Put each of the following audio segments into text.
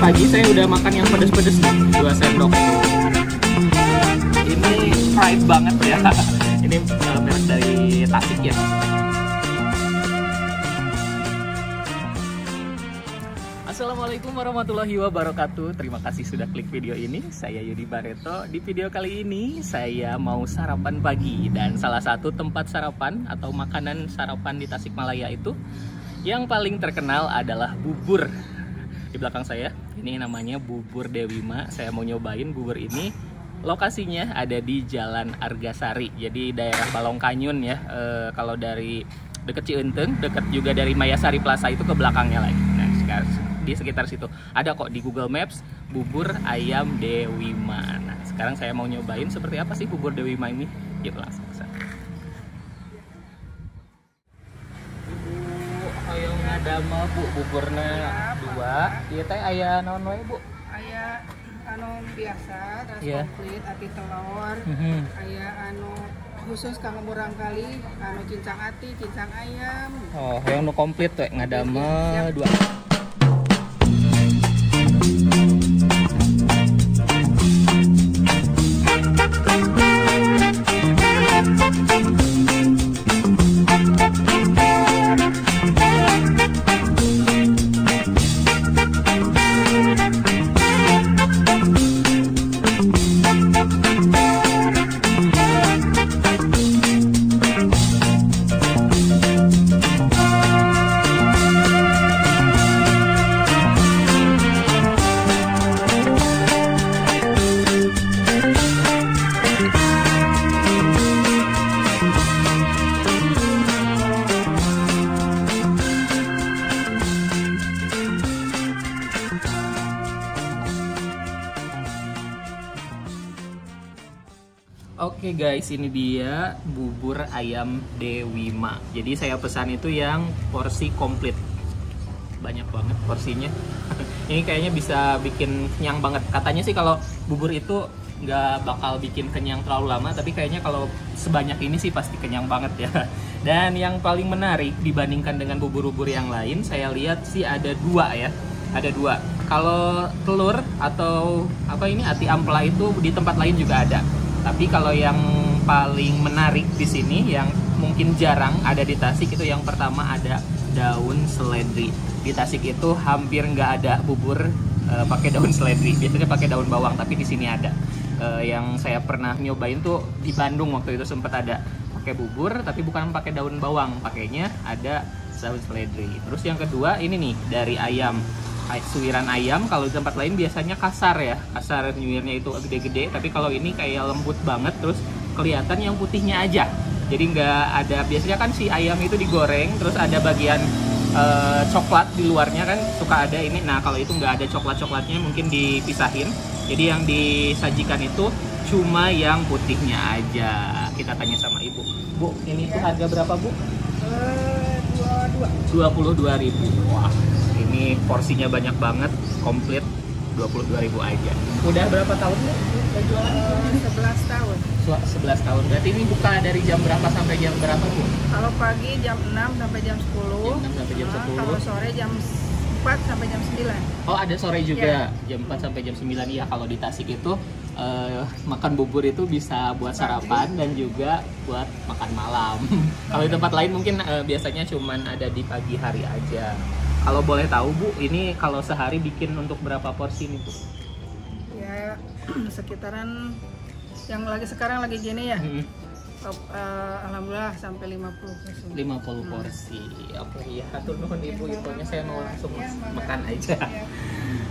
Pagi-pagi saya udah makan yang pedes-pedes nih, 2 sendok. Ini fried banget ya. Ini merek dari Tasik ya. Assalamualaikum warahmatullahi wabarakatuh. Terima kasih sudah klik video ini. Saya Yudi Bareto. Di video kali ini saya mau sarapan pagi, dan salah satu tempat sarapan atau makanan sarapan di Tasikmalaya itu yang paling terkenal adalah bubur. Di belakang saya ini namanya Bubur Dewi Ma. Saya mau nyobain bubur ini. Lokasinya ada di Jalan Argasari, jadi daerah Balongkanyun ya. Kalau dari deket Cienteng, deket juga dari Mayasari Plaza itu ke belakangnya lagi. Nah, di sekitar situ ada kok di Google Maps Bubur Ayam Dewi Ma. Nah, sekarang saya mau nyobain seperti apa sih bubur Dewi Ma ini. Yuk langsung ke sana. Ayo ngadamel Bu, buburna 2. Ieu teh aya naon wae Bu? Aya anu biasa, terus komplit, ati telur. Aya anu khusus kanggo murang kali, anu cincang ati, cincang ayam. Oh, yang nu komplit tuh ngadamel 2. Oke guys, ini dia bubur ayam Dewi Ma. Jadi saya pesan itu yang porsi komplit. Banyak banget porsinya. Ini kayaknya bisa bikin kenyang banget. Katanya sih kalau bubur itu nggak bakal bikin kenyang terlalu lama, tapi kayaknya kalau sebanyak ini sih pasti kenyang banget ya. Dan yang paling menarik dibandingkan dengan bubur-bubur yang lain, saya lihat sih ada 2 ya. Ada 2. Kalau telur atau apa ini ati ampela itu di tempat lain juga ada. Tapi kalau yang paling menarik di sini, yang mungkin jarang ada di Tasik, itu yang pertama ada daun seledri. Di Tasik itu hampir nggak ada bubur pakai daun seledri. Biasanya pakai daun bawang, tapi di sini ada. Yang saya pernah nyobain tuh di Bandung waktu itu sempat ada pakai bubur, tapi bukan pakai daun bawang, pakainya ada daun seledri. Terus yang kedua ini nih dari ayam. Suiran ayam, kalau di tempat lain biasanya kasar ya, kasar nyuirnya itu gede-gede, tapi kalau ini kayak lembut banget, terus kelihatan yang putihnya aja, jadi nggak ada. Biasanya kan si ayam itu digoreng terus ada bagian coklat di luarnya kan suka ada ini. Nah kalau itu nggak ada coklatnya, mungkin dipisahin, jadi yang disajikan itu cuma yang putihnya aja. Kita tanya sama ibu. Bu, ini tuh harga berapa Bu? 22.000. Wah, ini porsinya banyak banget, komplit 22.000 aja. Udah berapa tahun Bu jualan? 11 tahun. 11 tahun. Berarti ini buka dari jam berapa sampai jam berapa Bu? Kalau pagi jam 6 sampai jam 10. Jam 6 sampai jam 10. Kalau sore jam 4 sampai jam 9. Oh, ada sore juga. Jam 4 sampai jam 9 ya. Kalau di Tasik itu makan bubur itu bisa buat sarapan dan juga buat makan malam. Kalau di tempat lain mungkin biasanya cuman ada di pagi hari aja. Kalau boleh tahu Bu, ini kalau sehari bikin untuk berapa porsi nih Bu? Ya sekitaran yang sekarang lagi gini ya. Alhamdulillah sampai 50 porsi. 50 porsi. Oke ya, atur nuhun Ibu, infonya saya mau langsung makan aja.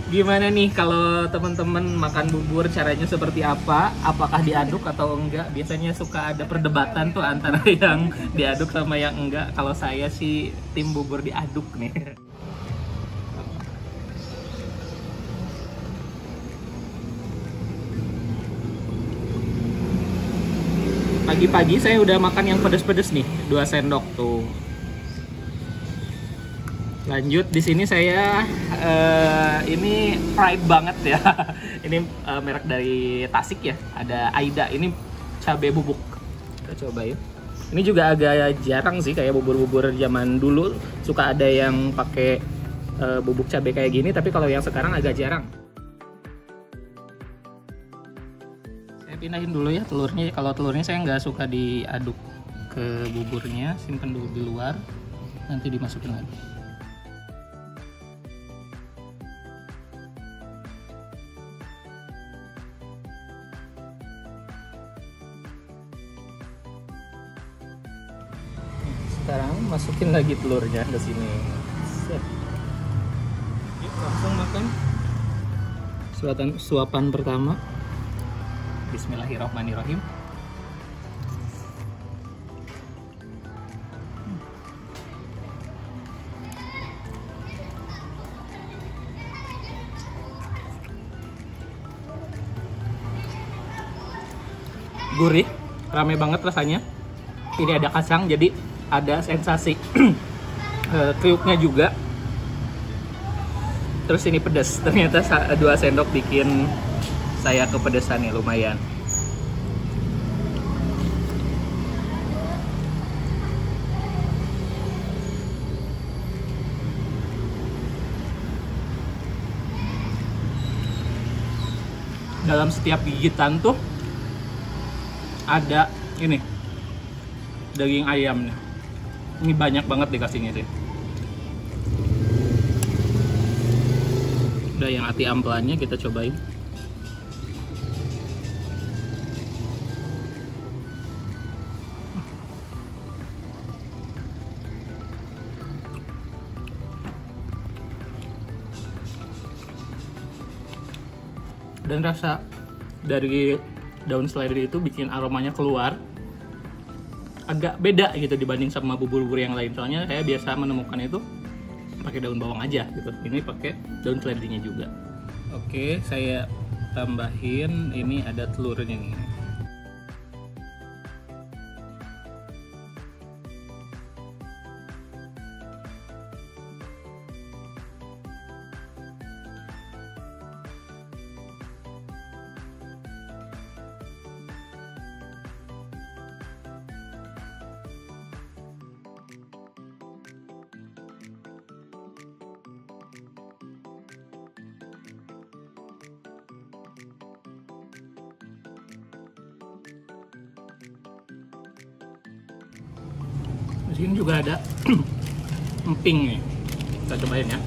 Gimana nih kalau teman-teman makan bubur, caranya seperti apa? Apakah diaduk atau enggak? Biasanya suka ada perdebatan tuh antara yang diaduk sama yang enggak. Kalau saya sih tim bubur diaduk nih. Pagi-pagi saya udah makan yang pedes-pedes nih, 2 sendok tuh. Lanjut di sini saya ini fried banget ya. Ini merek dari Tasik ya. Ada Aida, ini cabai bubuk. Kita coba ya. Ini juga agak jarang sih, kayak bubur-bubur zaman dulu suka ada yang pakai bubuk cabai kayak gini, tapi kalau yang sekarang agak jarang. Saya pindahin dulu ya telurnya. Kalau telurnya saya nggak suka diaduk ke buburnya, simpen dulu di luar, nanti dimasukin lagi. Sekarang masukin lagi telurnya ke sini. Set. Yuk, langsung makan. Suapan pertama. Bismillahirrahmanirrahim. Gurih, rame banget rasanya. Ini ada kacang, jadi ada sensasi kriuknya juga. Terus ini pedas, ternyata 2 sendok bikin saya kepedesan nih lumayan. Dalam setiap gigitan tuh ada ini daging ayamnya. Ini banyak banget dikasihnya sih. Udah yang ati amplannya kita cobain. Dan rasa dari daun seledri itu bikin aromanya keluar. Agak beda gitu dibanding sama bubur-bubur yang lain. Soalnya saya biasa menemukan itu pakai daun bawang aja gitu. Ini pakai daun seledrinya juga. Oke, saya tambahin ini ada telurnya nih. Di sini juga ada emping nih. Kita cobain ya.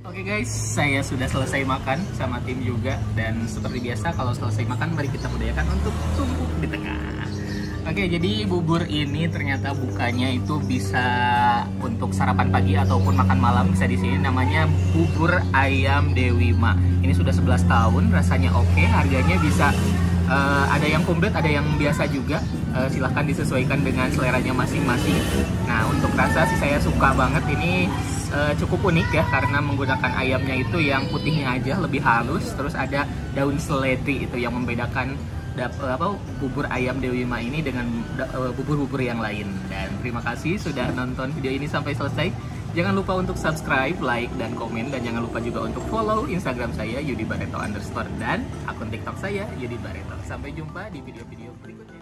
Oke guys, saya sudah selesai makan sama tim juga. Dan seperti biasa kalau selesai makan mari kita budayakan untuk tumpuk di tengah. Oke, jadi bubur ini ternyata bukanya itu bisa untuk sarapan pagi ataupun makan malam, bisa di sini. Namanya bubur ayam Dewi Ma. Ini sudah 11 tahun, rasanya oke, harganya bisa ada yang komplit, ada yang biasa juga. Silahkan disesuaikan dengan seleranya masing-masing. Nah, untuk rasa sih saya suka banget ini. Cukup unik ya, karena menggunakan ayamnya itu yang putihnya aja lebih halus, terus ada daun seledri itu yang membedakan bubur ayam Dewi Ma ini dengan bubur-bubur yang lain. Dan terima kasih sudah nonton video ini sampai selesai. Jangan lupa untuk subscribe, like, dan komen, dan jangan lupa juga untuk follow Instagram saya @yudibareto_ dan akun TikTok saya Yudi Bareto. Sampai jumpa di video-video berikutnya.